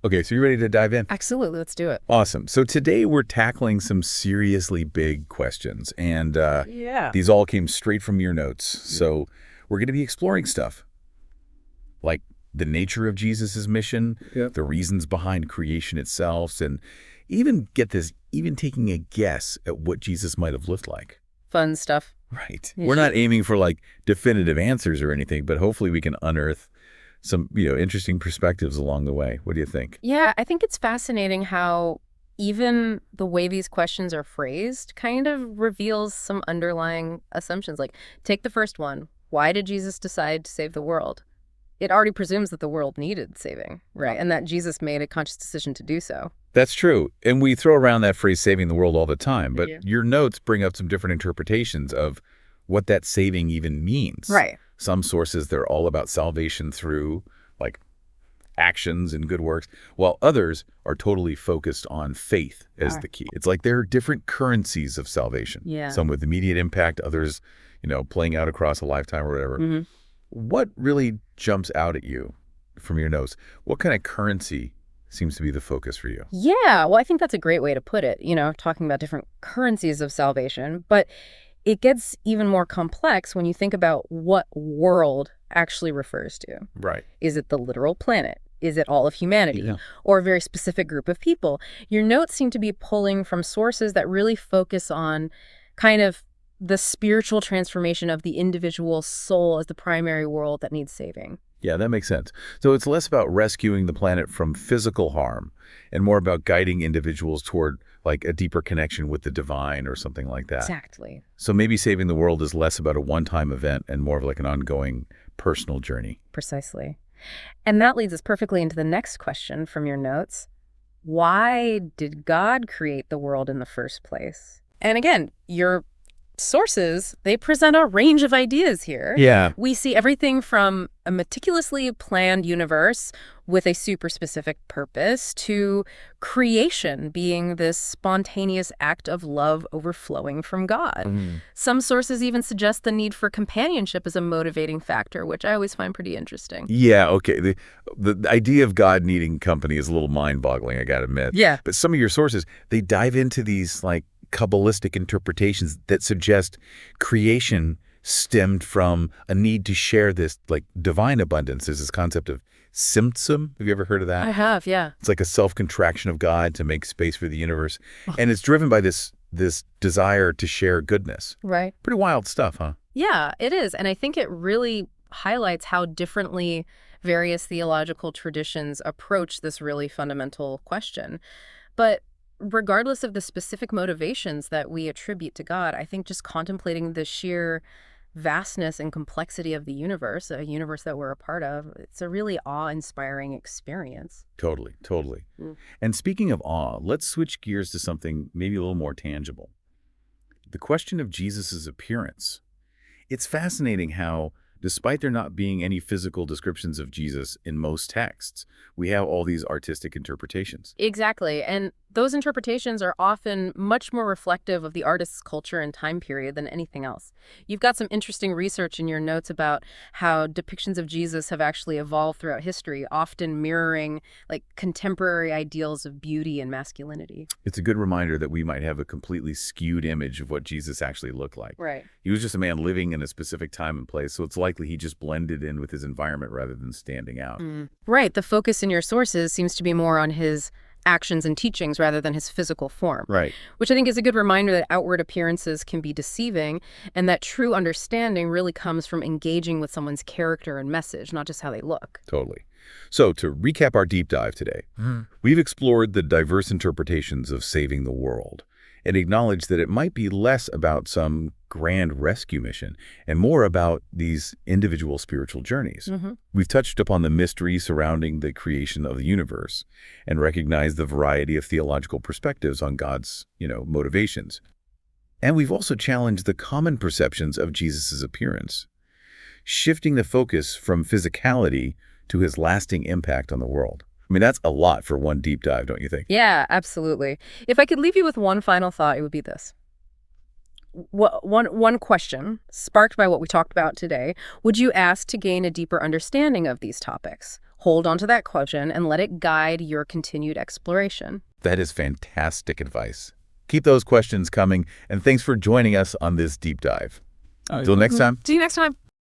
Okay, so you ready to dive in? Absolutely. Let's do it. Awesome. So today we're tackling some seriously big questions, and Yeah. these all came straight from your notes. So we're going to be exploring stuff like the nature of Jesus's mission, Yep. the reasons behind creation itself, and even, get this, even taking a guess at what Jesus might have looked like. Fun stuff. Right. Yeah. We're not aiming for like definitive answers or anything, but hopefully we can unearth some, interesting perspectives along the way. What do you think? Yeah, I think it's fascinating how even the way these questions are phrased kind of reveals some underlying assumptions. Like, take the first one. Why did Jesus decide to save the world? It already presumes that the world needed saving, right? And that Jesus made a conscious decision to do so. That's true. And we throw around that phrase saving the world all the time, but Yeah. your notes bring up some different interpretations of what that saving even means. Right. Some sources, they're all about salvation through like actions and good works, while others are totally focused on faith as the key. It's like there are different currencies of salvation. Yeah. Some with immediate impact, others, playing out across a lifetime or whatever. Mhm. What really jumps out at you from your notes? What kind of currency seems to be the focus for you? Yeah, well, I think that's a great way to put it, talking about different currencies of salvation. But it gets even more complex when you think about what world actually refers to. Right. Is it the literal planet? Is it all of humanity? Yeah. Or a very specific group of people? Your notes seem to be pulling from sources that really focus on kind of the spiritual transformation of the individual soul as the primary world that needs saving. Yeah, that makes sense. So it's less about rescuing the planet from physical harm and more about guiding individuals toward like a deeper connection with the divine or something like that. Exactly. So maybe saving the world is less about a one-time event and more of like an ongoing personal journey. Precisely. And that leads us perfectly into the next question from your notes. Why did God create the world in the first place? And again, your sources, they present a range of ideas here. Yeah. We see everything from a meticulously planned universe with a super specific purpose to creation being this spontaneous act of love overflowing from God. Some sources even suggest the need for companionship as a motivating factor, which I always find pretty interesting. Yeah, okay. The idea of God needing company is a little mind-boggling, I gotta admit. Yeah. But some of your sources, they dive into these like Kabbalistic interpretations that suggest creation stemmed from a need to share this like divine abundance. There's this concept of Tzimtzum. Have you ever heard of that? I have, yeah. It's like a self-contraction of God to make space for the universe. And it's driven by this desire to share goodness. Right. Pretty wild stuff, huh? Yeah, it is. And I think it really highlights how differently various theological traditions approach this really fundamental question. But regardless of the specific motivations that we attribute to God, I think just contemplating the sheer vastness and complexity of the universe, a universe that we're a part of, it's a really awe-inspiring experience. Totally, totally. Mm. And speaking of awe, let's switch gears to something maybe a little more tangible. The question of Jesus's appearance. It's fascinating how, despite there not being any physical descriptions of Jesus in most texts, we have all these artistic interpretations. Exactly. And those interpretations are often much more reflective of the artist's culture and time period than anything else. You've got some interesting research in your notes about how depictions of Jesus have actually evolved throughout history, often mirroring like contemporary ideals of beauty and masculinity. It's a good reminder that we might have a completely skewed image of what Jesus actually looked like. Right. He was just a man living in a specific time and place, so it's likely he just blended in with his environment rather than standing out. Right. The focus in your sources seems to be more on his actions and teachings rather than his physical form. Right. Which I think is a good reminder that outward appearances can be deceiving and that true understanding really comes from engaging with someone's character and message, not just how they look. Totally. So to recap our deep dive today, we've explored the diverse interpretations of saving the world and acknowledged that it might be less about some grand rescue mission and more about these individual spiritual journeys. We've touched upon the mystery surrounding the creation of the universe and recognized the variety of theological perspectives on God's, motivations. And we've also challenged the common perceptions of Jesus's appearance, shifting the focus from physicality to his lasting impact on the world. I mean, that's a lot for one deep dive, don't you think? Yeah, absolutely. If I could leave you with one final thought, it would be this. One question sparked by what we talked about today, would you ask to gain a deeper understanding of these topics? Hold on to that question and let it guide your continued exploration. That is fantastic advice. Keep those questions coming, and thanks for joining us on this deep dive. Till next time. See you next time.